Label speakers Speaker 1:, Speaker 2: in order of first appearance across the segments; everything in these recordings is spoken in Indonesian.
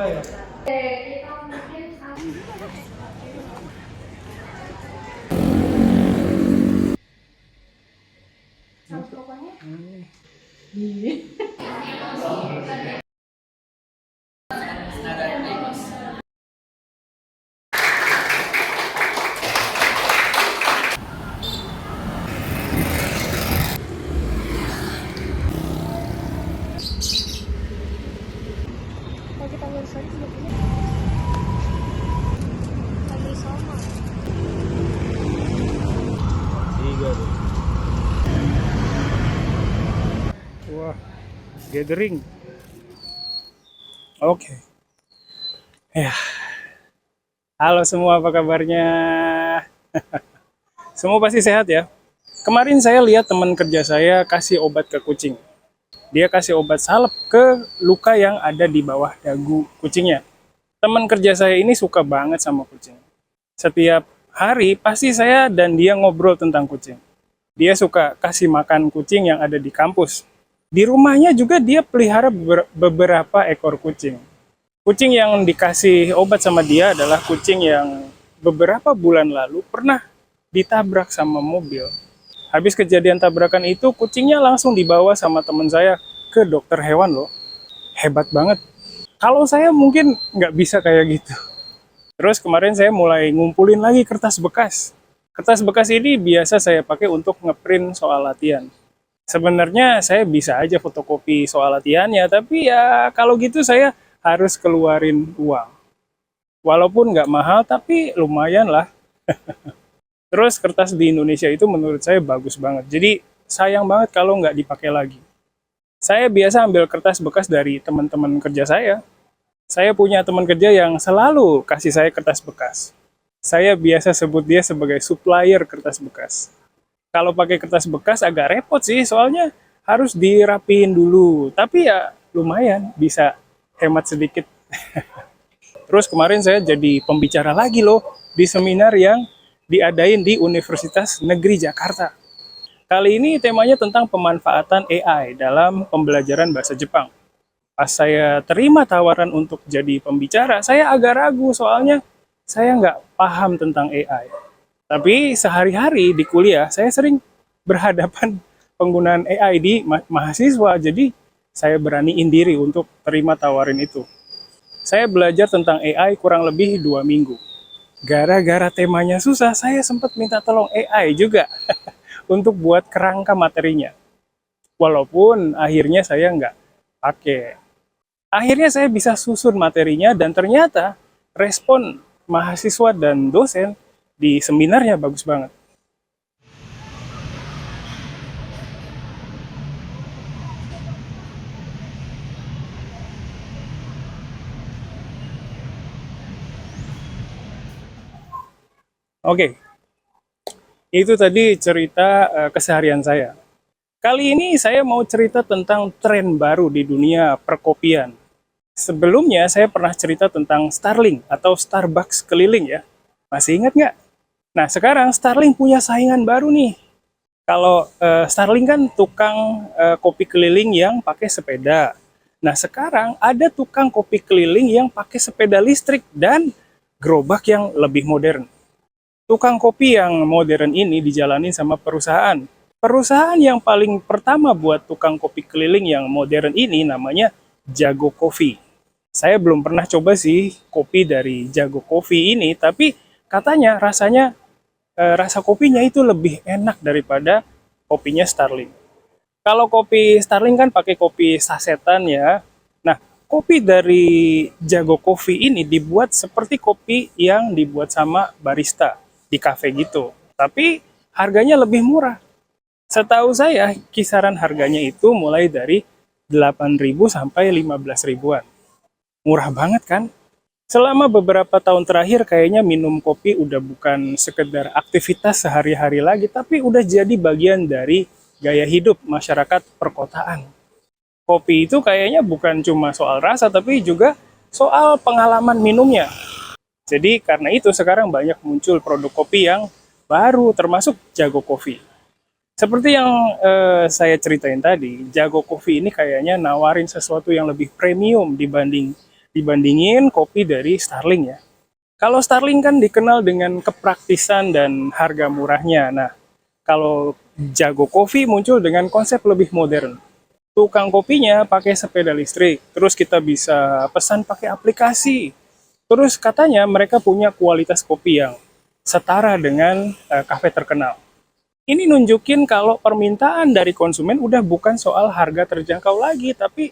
Speaker 1: ya.
Speaker 2: Kita mungkin pokoknya kalau kita nggak sorry sebetulnya lagi sama.
Speaker 1: Tiga tuh. Wah, gathering. Oke. Ya, halo semua, apa kabarnya? Semua pasti sehat ya. Kemarin saya lihat teman kerja saya kasih obat ke kucing. Dia kasih obat salep ke luka yang ada di bawah dagu kucingnya. Teman kerja saya ini suka banget sama kucing. Setiap hari pasti saya dan dia ngobrol tentang kucing. Dia suka kasih makan kucing yang ada di kampus. Di rumahnya juga dia pelihara beberapa ekor kucing. Kucing yang dikasih obat sama dia adalah kucing yang beberapa bulan lalu pernah ditabrak sama mobil. Habis kejadian tabrakan itu, kucingnya langsung dibawa sama teman saya ke dokter hewan loh. Hebat banget. Kalau saya mungkin nggak bisa kayak gitu. Terus kemarin saya mulai ngumpulin lagi kertas bekas. Kertas bekas ini biasa saya pakai untuk ngeprint soal latihan. Sebenarnya saya bisa aja fotokopi soal latihannya, tapi ya kalau gitu saya harus keluarin uang. Walaupun nggak mahal, tapi lumayan lah. Terus kertas di Indonesia itu menurut saya bagus banget. Jadi sayang banget kalau nggak dipakai lagi. Saya biasa ambil kertas bekas dari teman-teman kerja saya. Saya punya teman kerja yang selalu kasih saya kertas bekas. Saya biasa sebut dia sebagai supplier kertas bekas. Kalau pakai kertas bekas agak repot sih, soalnya harus dirapiin dulu. Tapi ya lumayan, bisa hemat sedikit. Terus kemarin saya jadi pembicara lagi loh di seminar yang diadain di Universitas Negeri Jakarta. Kali ini temanya tentang pemanfaatan AI dalam pembelajaran bahasa Jepang. Pas saya terima tawaran untuk jadi pembicara, saya agak ragu soalnya saya nggak paham tentang AI. Tapi sehari-hari di kuliah, saya sering berhadapan penggunaan AI di mahasiswa, jadi saya beraniin diri untuk terima tawarin itu. Saya belajar tentang AI kurang lebih 2 minggu. Gara-gara temanya susah, saya sempat minta tolong AI juga untuk buat kerangka materinya. Walaupun akhirnya saya nggak pakai. Akhirnya saya bisa susun materinya dan ternyata respon mahasiswa dan dosen di seminarnya bagus banget. Oke, itu tadi cerita keseharian saya. Kali ini saya mau cerita tentang tren baru di dunia perkopian. Sebelumnya saya pernah cerita tentang Starling atau Starbucks keliling ya. Masih ingat nggak? Nah sekarang Starling punya saingan baru nih. Kalau Starling kan tukang kopi keliling yang pakai sepeda. Nah sekarang ada tukang kopi keliling yang pakai sepeda listrik dan gerobak yang lebih modern. Tukang kopi yang modern ini dijalani sama perusahaan. Perusahaan yang paling pertama buat tukang kopi keliling yang modern ini namanya Jago Coffee. Saya belum pernah coba sih kopi dari Jago Coffee ini, tapi katanya rasanya rasa kopinya itu lebih enak daripada kopinya Starling. Kalau kopi Starling kan pakai kopi sasetan ya. Nah, kopi dari Jago Coffee ini dibuat seperti kopi yang dibuat sama barista di cafe gitu. Tapi harganya lebih murah. Setahu saya kisaran harganya itu mulai dari 8.000 sampai 15 ribuan. Murah banget kan? Selama beberapa tahun terakhir kayaknya minum kopi udah bukan sekedar aktivitas sehari-hari lagi, tapi udah jadi bagian dari gaya hidup masyarakat perkotaan. Kopi itu kayaknya bukan cuma soal rasa, tapi juga soal pengalaman minumnya. Jadi karena itu sekarang banyak muncul produk kopi yang baru, termasuk Jago Coffee. Seperti yang saya ceritain tadi, Jago Coffee ini kayaknya nawarin sesuatu yang lebih premium dibanding dibandingin kopi dari Starling ya. Kalau Starling kan dikenal dengan kepraktisan dan harga murahnya. Nah, kalau Jago Coffee muncul dengan konsep lebih modern. Tukang kopinya pakai sepeda listrik, terus kita bisa pesan pakai aplikasi. Terus katanya mereka punya kualitas kopi yang setara dengan kafe terkenal. Ini nunjukin kalau permintaan dari konsumen udah bukan soal harga terjangkau lagi, tapi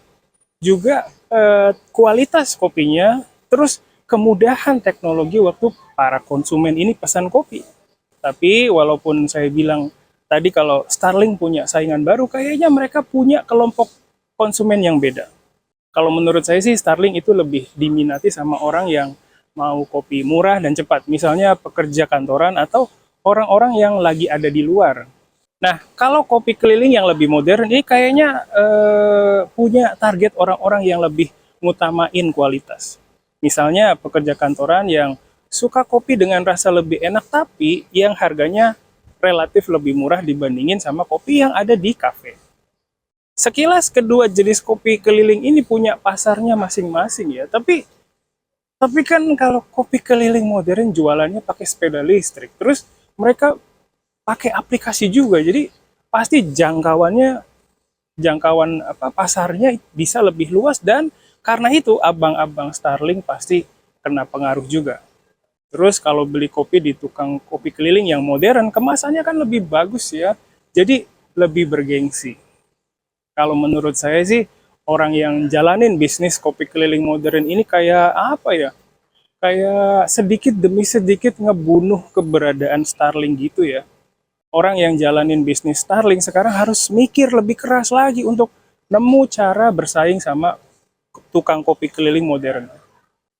Speaker 1: juga kualitas kopinya, terus kemudahan teknologi waktu para konsumen ini pesan kopi. Tapi walaupun saya bilang tadi kalau Starling punya saingan baru, kayaknya mereka punya kelompok konsumen yang beda. Kalau menurut saya sih Starling itu lebih diminati sama orang yang mau kopi murah dan cepat. Misalnya pekerja kantoran atau orang-orang yang lagi ada di luar. Nah, kalau kopi keliling yang lebih modern ini kayaknya punya target orang-orang yang lebih ngutamain kualitas. Misalnya pekerja kantoran yang suka kopi dengan rasa lebih enak tapi yang harganya relatif lebih murah dibandingin sama kopi yang ada di kafe. Sekilas kedua jenis kopi keliling ini punya pasarnya masing-masing ya, tapi kan kalau kopi keliling modern jualannya pakai sepeda listrik, terus mereka pakai aplikasi juga, jadi pasti jangkauan apa pasarnya bisa lebih luas dan karena itu abang-abang Starling pasti kena pengaruh juga. Terus kalau beli kopi di tukang kopi keliling yang modern, kemasannya kan lebih bagus ya, jadi lebih bergengsi. Kalau menurut saya sih, orang yang jalanin bisnis kopi keliling modern ini kayak apa ya? Kayak sedikit demi sedikit ngebunuh keberadaan Starling gitu ya. Orang yang jalanin bisnis Starling sekarang harus mikir lebih keras lagi untuk nemu cara bersaing sama tukang kopi keliling modern.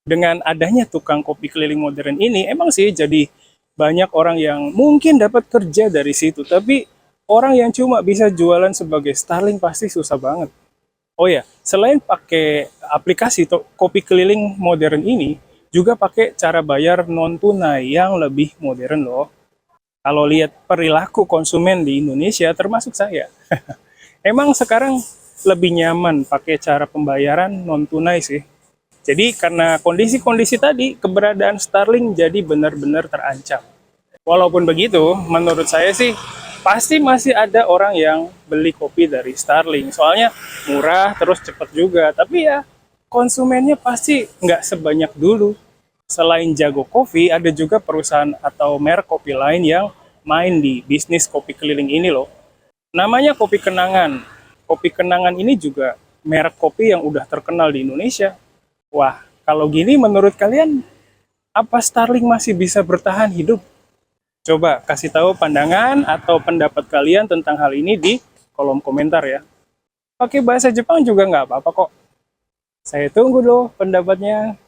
Speaker 1: Dengan adanya tukang kopi keliling modern ini, emang sih jadi banyak orang yang mungkin dapat kerja dari situ, tapi orang yang cuma bisa jualan sebagai Starling pasti susah banget. Oh ya, selain pakai aplikasi kopi keliling modern ini, juga pakai cara bayar non tunai yang lebih modern loh. Kalau lihat perilaku konsumen di Indonesia, termasuk saya, emang sekarang lebih nyaman pakai cara pembayaran non tunai sih. Jadi karena kondisi-kondisi tadi, keberadaan Starling jadi benar-benar terancam. Walaupun begitu, menurut saya sih pasti masih ada orang yang beli kopi dari Starling. Soalnya murah, terus cepat juga. Tapi ya konsumennya pasti nggak sebanyak dulu. Selain Jago Coffee, ada juga perusahaan atau merek kopi lain yang main di bisnis kopi keliling ini loh. Namanya Kopi Kenangan. Kopi Kenangan ini juga merek kopi yang udah terkenal di Indonesia. Wah, kalau gini menurut kalian, apa Starling masih bisa bertahan hidup? Coba kasih tahu pandangan atau pendapat kalian tentang hal ini di kolom komentar ya. Pakai bahasa Jepang juga nggak apa-apa kok. Saya tunggu loh pendapatnya.